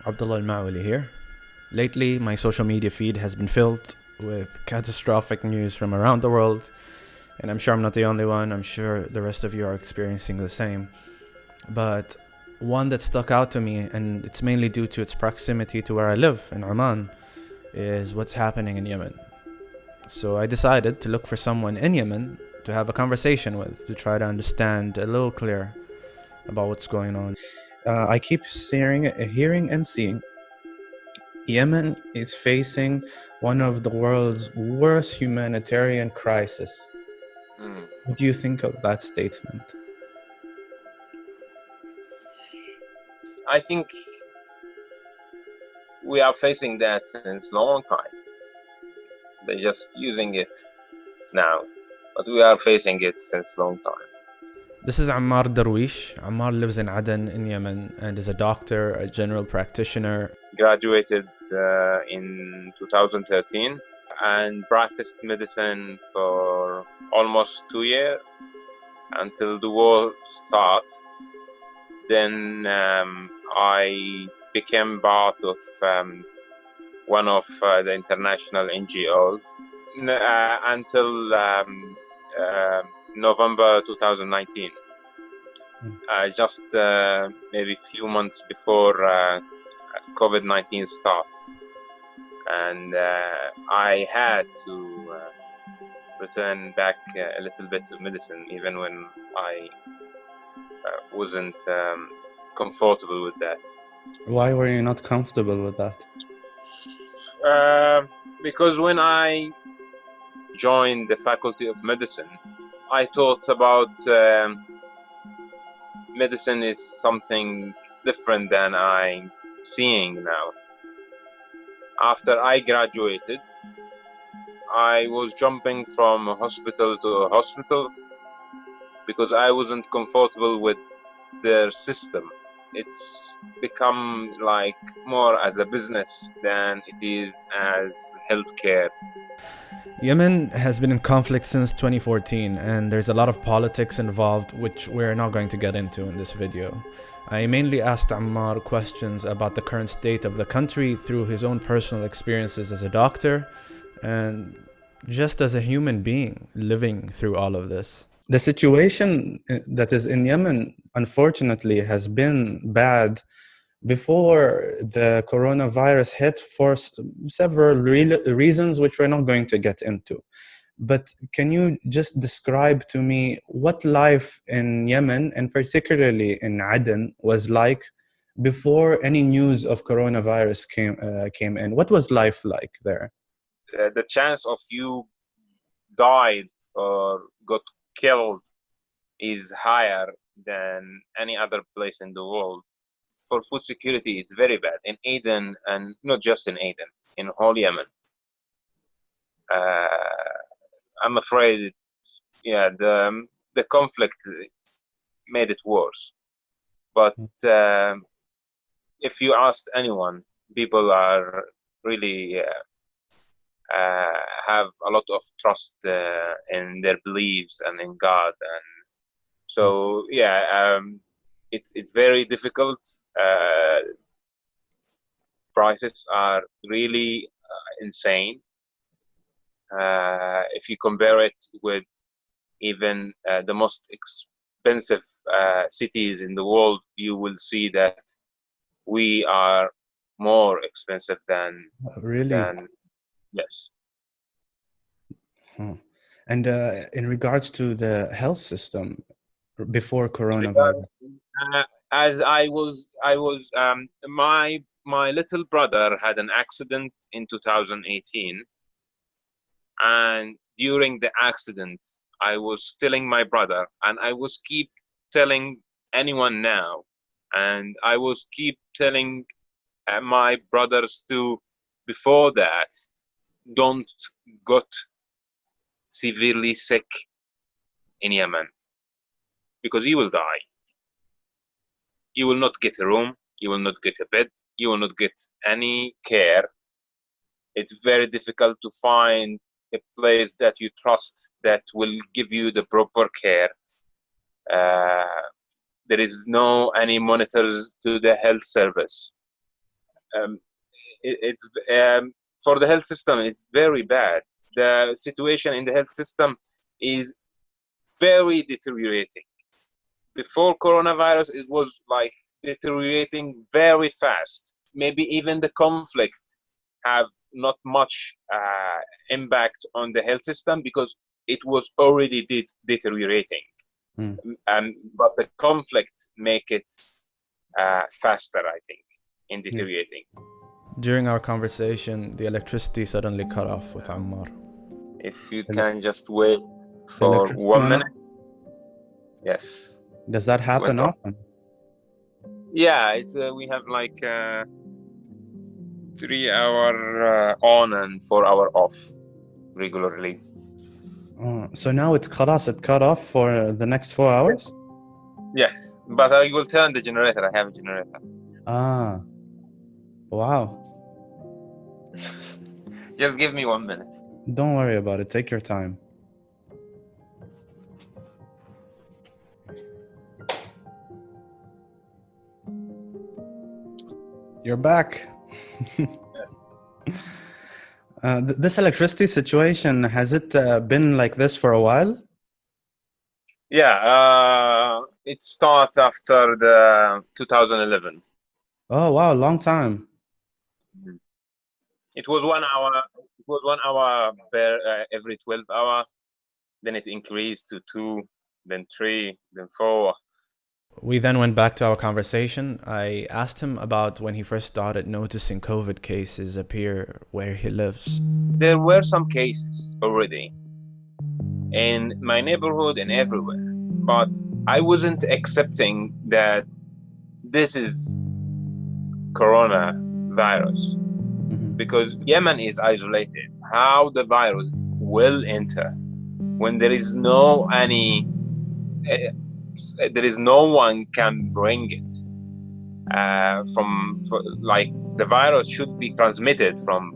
Abdullah Al-Ma'wali here. Lately, my social media feed has been filled with catastrophic news from around the world, and I'm sure I'm not the only one. I'm sure the rest of you are experiencing the same. But one that stuck out to me, and it's mainly due to its proximity to where I live in Oman, is what's happening in Yemen. So I decided to look for someone in Yemen to have a conversation with, to try to understand a little clearer about what's going on. I keep hearing and seeing Yemen is facing one of the world's worst humanitarian crises. What do you think of that statement? I think we are facing that since long time. They're just using it now, but we are facing it since long time. This is Ammar Derwish. Ammar lives in Aden in Yemen and is a doctor, a general practitioner. Graduated in 2013 and practiced medicine for almost 2 years until the war started. Then I became part of one of the international NGOs until November 2019. Just maybe a few months before COVID-19 starts. And I had to return back a little bit to medicine, even when I wasn't comfortable with that. Why were you not comfortable with that? Because when I joined the Faculty of Medicine, I thought about medicine is something different than I'm seeing now. After I graduated, I was jumping from hospital to hospital because I wasn't comfortable with their system. It's become like more as a business than it is as healthcare. Yemen has been in conflict since 2014, and there's a lot of politics involved, which we're not going to get into in this video. I mainly asked Ammar questions about the current state of the country through his own personal experiences as a doctor and just as a human being living through all of this. The situation that is in Yemen, unfortunately, has been bad before the coronavirus hit for several reasons which we're not going to get into. But can you just describe to me what life in Yemen, and particularly in Aden, was like before any news of coronavirus came in? What was life like there? The chance of you died or got killed is higher than any other place in the world. For food security, it's very bad in Aden, and not just in Aden, in whole Yemen. I'm afraid, the conflict made it worse. But if you ask anyone, people are really have a lot of trust in their beliefs and in God, and so it's very difficult. Prices are really insane. If you compare it with even the most expensive cities in the world, you will see that we are more expensive than yes. And in regards to the health system before coronavirus, as I was my little brother had an accident in 2018, and during the accident I was telling my brother, and I was keep telling anyone now, and I was keep telling my brothers too before that, don't get severely sick in Yemen, because you will die. You will not get a room, you will not get a bed, you will not get any care. It's very difficult to find a place that you trust that will give you the proper care. There is no any monitors to the health service. um, it's for the health system, it's very bad. The situation in the health system is very deteriorating. Before coronavirus, it was like deteriorating very fast. Maybe even the conflict have not much impact on the health system because it was already deteriorating. Mm. But the conflict make it faster, I think, in deteriorating. During our conversation, the electricity suddenly cut off with Ammar. If you can just wait for 1 minute. Yes. Does that happen often? Yeah, it's we have like 3 hour on and 4 hour off regularly. So now it's khalas, it cut off for the next 4 hours? Yes, but I will turn the generator. I have a generator. Ah, wow. Just give me 1 minute. Don't worry about it. Take your time. You're back. This electricity situation, has it been like this for a while? Yeah, it starts after the 2011. Oh, wow, long time. It was 1 hour. It was 1 hour per every 12 hours. Then it increased to 2, then 3, then 4. We then went back to our conversation. I asked him about when he first started noticing COVID cases appear where he lives. There were some cases already in my neighborhood and everywhere, but I wasn't accepting that this is coronavirus because Yemen is isolated. How the virus will enter when there is no one can bring it like the virus should be transmitted from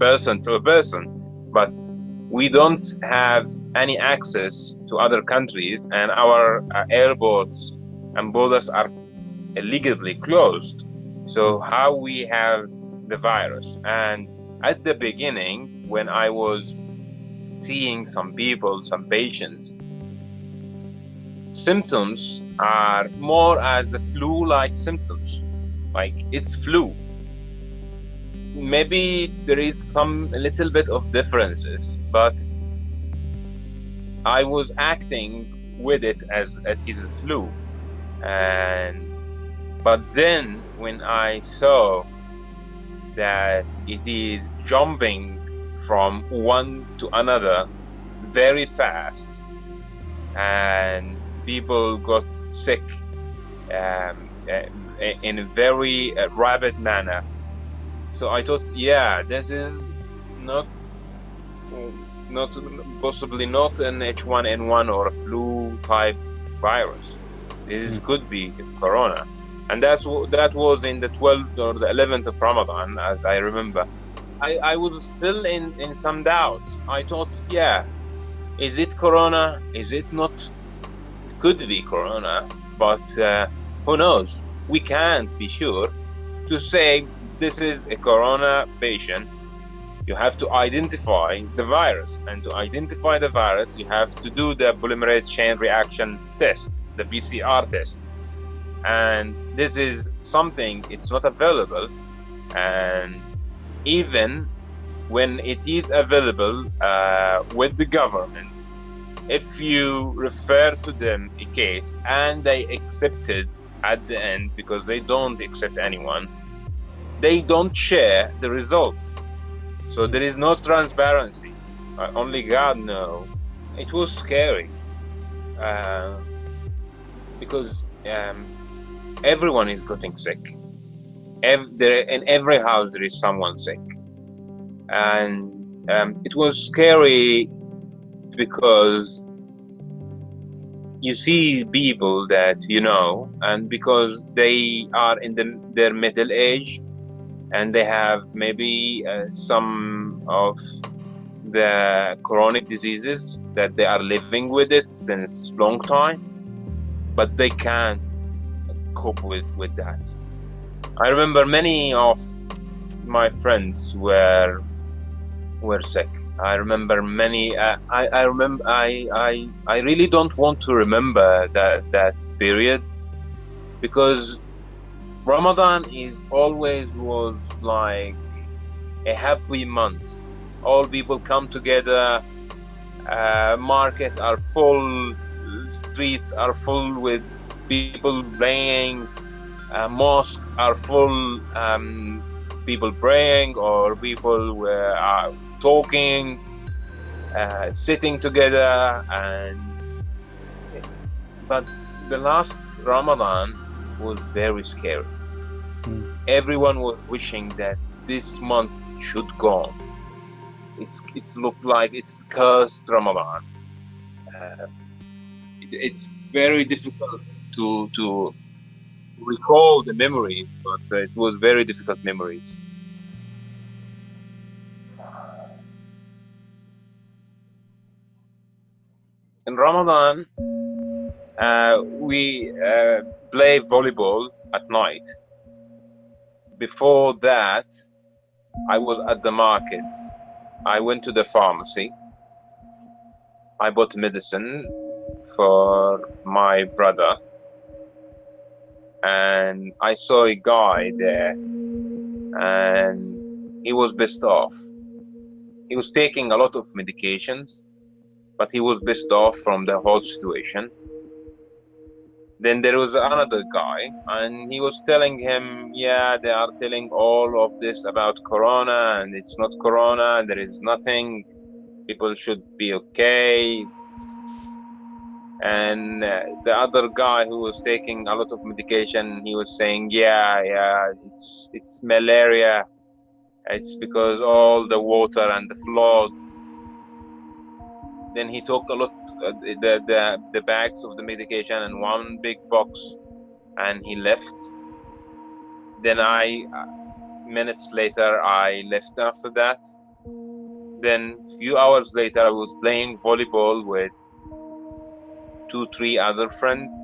person to a person, but we don't have any access to other countries, and our airports and borders are illegally closed. So how we have the virus? And at the beginning, when I was seeing some people, some patients, symptoms are more as a flu-like symptoms, like it's flu. Maybe there is a little bit of differences, but I was acting with it as it is a flu. But then when I saw that it is jumping from one to another very fast, and people got sick in a very rapid manner. So I thought, yeah, this is not possibly not an H1N1 or a flu type virus. This could be corona. And that was in the 12th or the 11th of Ramadan, as I remember. I was still in some doubts. I thought, yeah, is it corona? Is it not? It could be corona, but who knows? We can't be sure. To say this is a corona patient, you have to identify the virus. And to identify the virus, you have to do the polymerase chain reaction test, the PCR test. And this is something, it's not available. And even when it is available with the government, if you refer to them a case and they accept it at the end, because they don't accept anyone, they don't share the results. So there is no transparency. Only God knows. It was scary because everyone is getting sick. In every house there is someone sick, and it was scary because you see people that you know, and because they are in their middle age, and they have maybe some of the chronic diseases that they are living with it since long time, but they can't cope with that. I remember many of my friends were sick. I remember many. I remember. I really don't want to remember that period, because Ramadan is always was like a happy month. All people come together. Markets are full. Streets are full with people playing. Mosques are full. People praying, or people were talking, sitting together. But the last Ramadan was very scary. Everyone was wishing that this month should go. It's looked like it's cursed Ramadan. It's very difficult to recall the memory, but it was very difficult memories. In Ramadan, we play volleyball at night. Before that, I was at the markets. I went to the pharmacy. I bought medicine for my brother, and I saw a guy there, and he was pissed off. He was taking a lot of medications, but he was pissed off from the whole situation. Then there was another guy, and he was telling him, yeah, they are telling all of this about Corona, and it's not Corona, and there is nothing. People should be okay. And the other guy who was taking a lot of medication, he was saying, yeah, it's malaria. It's because all the water and the flood. Then he took a lot, the bags of the medication and one big box, and he left. Then minutes later, I left after that. Then few hours later, I was playing volleyball with 2-3 other friends.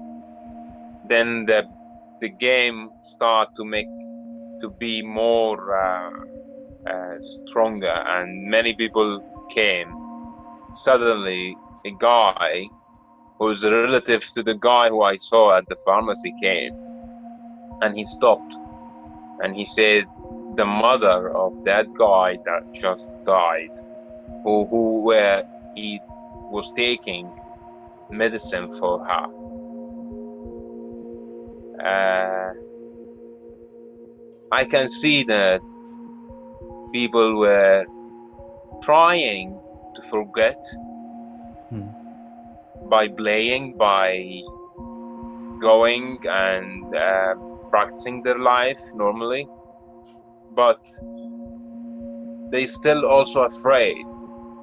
Then the game started to be more stronger, and many people came. Suddenly, a guy who's a relative to the guy who I saw at the pharmacy came, and he stopped, and he said, the mother of that guy that just died, who he was taking medicine for her. I can see that people were trying to forget by playing, by going and practicing their life normally, but they still also afraid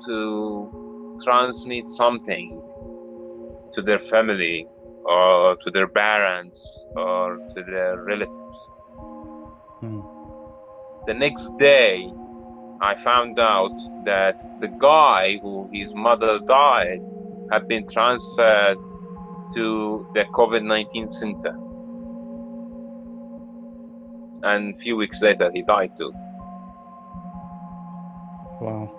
to transmit something to their family or to their parents or to their relatives. The next day, I found out that the guy who his mother died had been transferred to the COVID-19 center. And a few weeks later, he died too. Wow.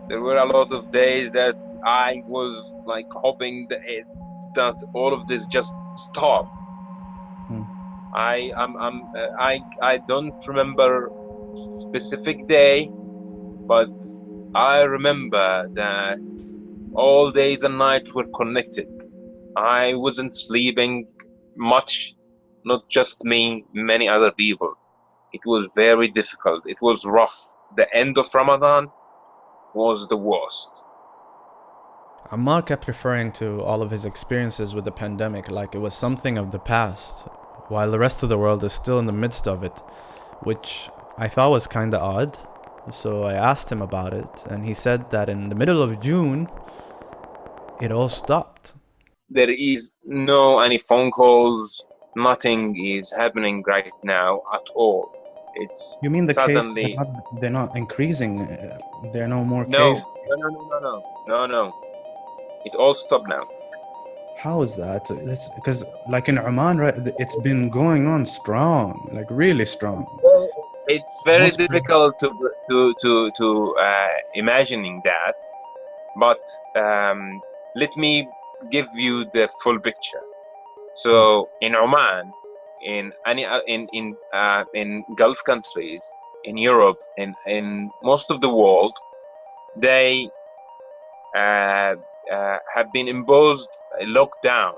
There were a lot of days that I was like hoping that all of this just stopped. I don't remember specific day, but I remember that all days and nights were connected. I wasn't sleeping much, not just me, many other people. It was very difficult. It was rough. The end of Ramadan was the worst. Ammar kept referring to all of his experiences with the pandemic like it was something of the past, while the rest of the world is still in the midst of it, which I thought was kinda odd. So I asked him about it, and he said that in the middle of June, it all stopped. There is no any phone calls, nothing is happening right now at all. It's You mean the suddenly... case, they're not increasing, there are no more No, cases? no. It all stopped now. How is that? That's because, like in Oman, right, it's been going on strong, like really strong. Well, it's very Most difficult to imagining that, but let me give you the full picture. So in Oman, in any in Gulf countries, in Europe, in most of the world, they have been imposed a lockdown,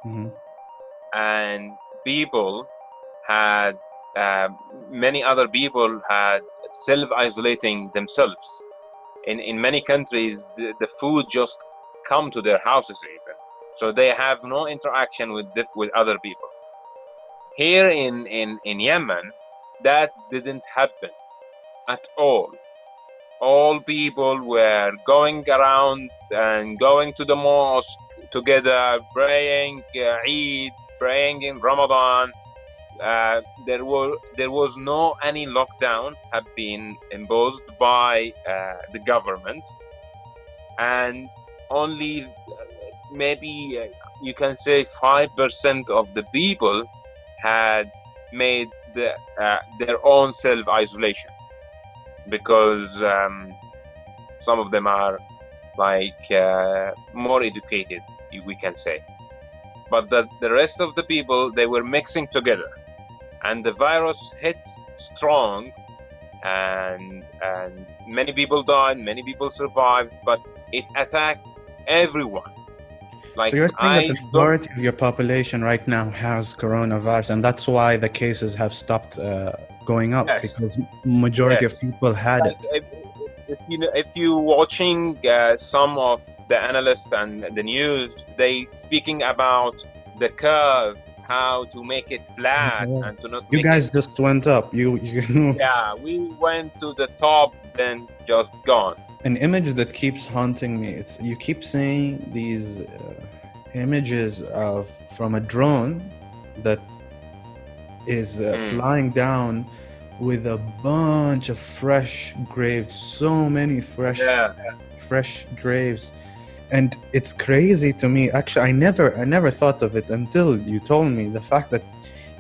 mm-hmm. and people had uh, many other people had self-isolating themselves. In many countries, the food just come to their houses even, so they have no interaction with other people. Here in Yemen, that didn't happen at all. All people were going around and going to the mosque together, praying Eid, praying in Ramadan. There was no any lockdown have been imposed by the government, and only maybe you can say 5% of the people had made their own self-isolation, because some of them are like more educated, we can say. But the rest of the people, they were mixing together, and the virus hit strong, and many people died, many people survived, but it attacked everyone. So Like, you're saying that I the don't. majority of your population right now has coronavirus, and that's why the cases have stopped going up, Yes, because majority of yes. people had Like, it. if you watching some of the analysts and the news, they speaking about the curve, how to make it flat and to not You make it. guys just went up. You Yeah, we went to the top, then just gone. An image that keeps haunting me. It's you keep saying these images of from a drone that is Mm. flying down with a bunch of fresh graves, so many Yeah. fresh graves. And it's crazy to me. Actually, I never thought of it until you told me the fact that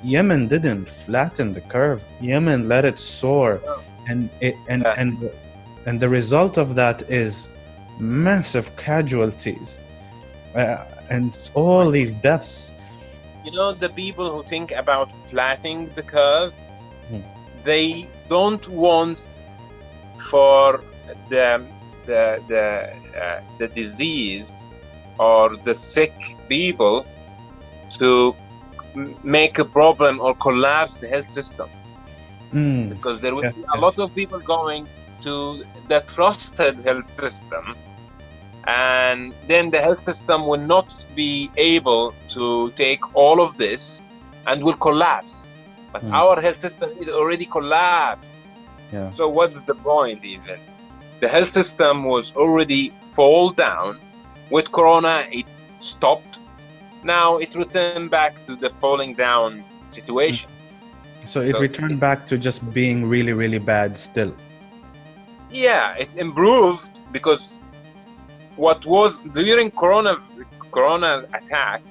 Yemen didn't flatten the curve. Yemen let it soar, No. and it Yeah. and the result of that is massive casualties, and all Like, these deaths. the people who think about flattening the curve, Hmm. they don't want for the disease or the sick people to make a problem or collapse the health system, because there will Yes, be a yes. lot of people going to the trusted health system, and then the health system will not be able to take all of this and will collapse. But Hmm. our health system is already collapsed. Yeah. So what's the point even? The health system was already fall down. With Corona, it stopped. Now it returned back to the falling down situation. So it So returned back to just being really, really bad still. yeah, it improved, because what was during Corona attack,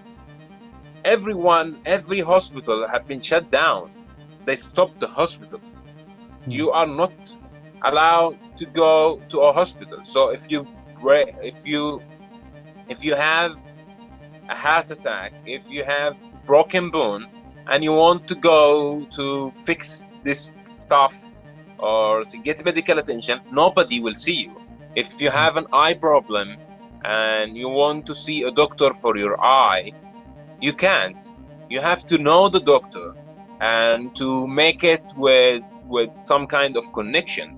every hospital had been shut down. They stopped the hospital. You are not allowed to go to a hospital. So if you have a heart attack, if you have broken bone, and you want to go to fix this stuff or to get medical attention, nobody will see you. If you have an eye problem and you want to see a doctor for your eye, you can't. You have to know the doctor and to make it with some kind of connection.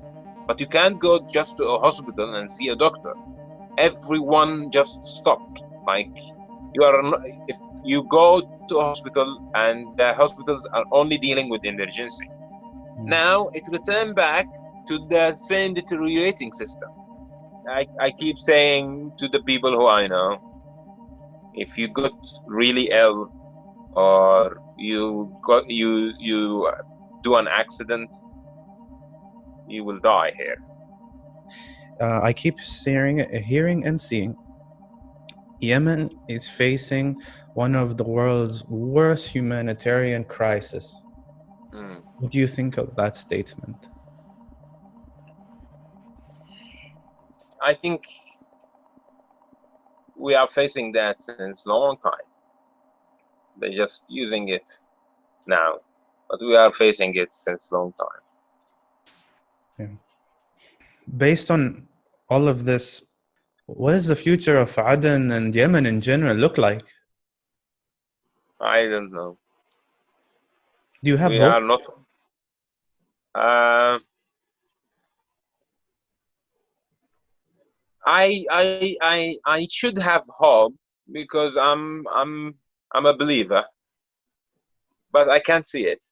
But you can't go just to a hospital and see a doctor. Everyone just stopped. Like, if you go to a hospital and the hospitals are only dealing with emergency, now it returned back to the same deteriorating system. I keep saying to the people who I know, if you got really ill, or you do an accident, you will die here. I keep hearing and seeing Yemen is facing one of the world's worst humanitarian crises. Mm. What do you think of that statement? I think we are facing that since long time. They're just using it now, but we are facing it since long time. Yeah. Based on all of this, what does the future of Aden and Yemen in general look like? I don't know. Do you have We hope? are not. Uh, I should have hope because I'm a believer, but I can't see it.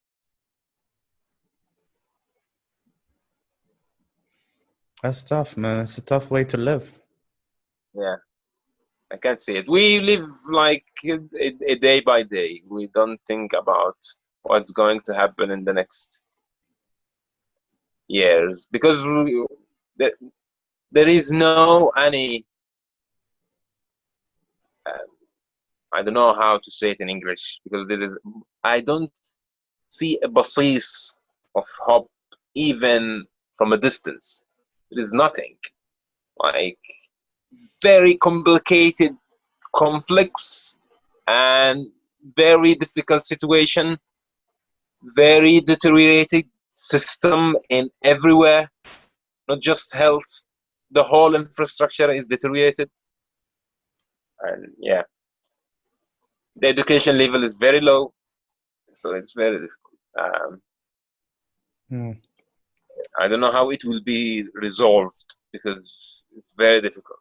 That's tough, man. It's a tough way to live. Yeah, I can't see it. We live like a day by day. We don't think about what's going to happen in the next years because there, there is no any. Uh, I don't know how to say it in English because this is. I don't see a basis of hope even from a distance. There is nothing. Like very complicated conflicts and very difficult situation, very deteriorated system in everywhere, not just health. The whole infrastructure is deteriorated, and yeah, the education level is very low, so it's very difficult. Hmm. I don't know how it will be resolved because it's very difficult.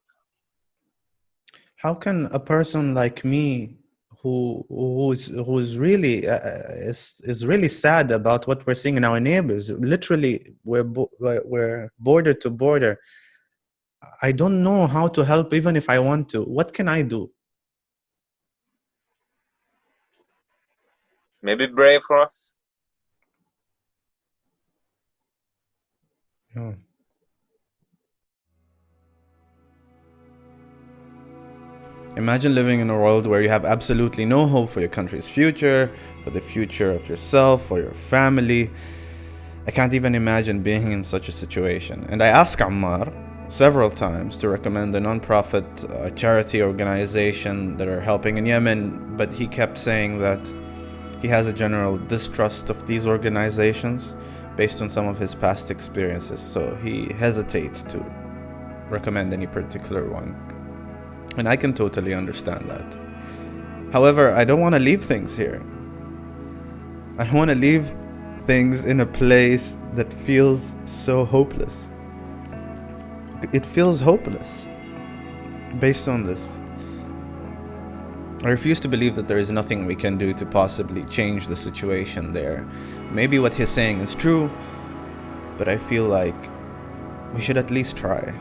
How can a person like me, who's really is really sad about what we're seeing in our neighbors? Literally, we're border to border. I don't know how to help, even if I want to. What can I do? Maybe brave for us. Hmm. Imagine living in a world where you have absolutely no hope for your country's future, for the future of yourself or your family. I can't even imagine being in such a situation. And I asked Ammar several times to recommend a non-profit charity organization that are helping in Yemen, but he kept saying that he has a general distrust of these organizations based on some of his past experiences, so he hesitates to recommend any particular one. And I can totally understand that. However, I don't want to leave things here. I don't want to leave things in a place that feels so hopeless. It feels hopeless based on this. I refuse to believe that there is nothing we can do to possibly change the situation there. Maybe what he's saying is true, but I feel like we should at least try.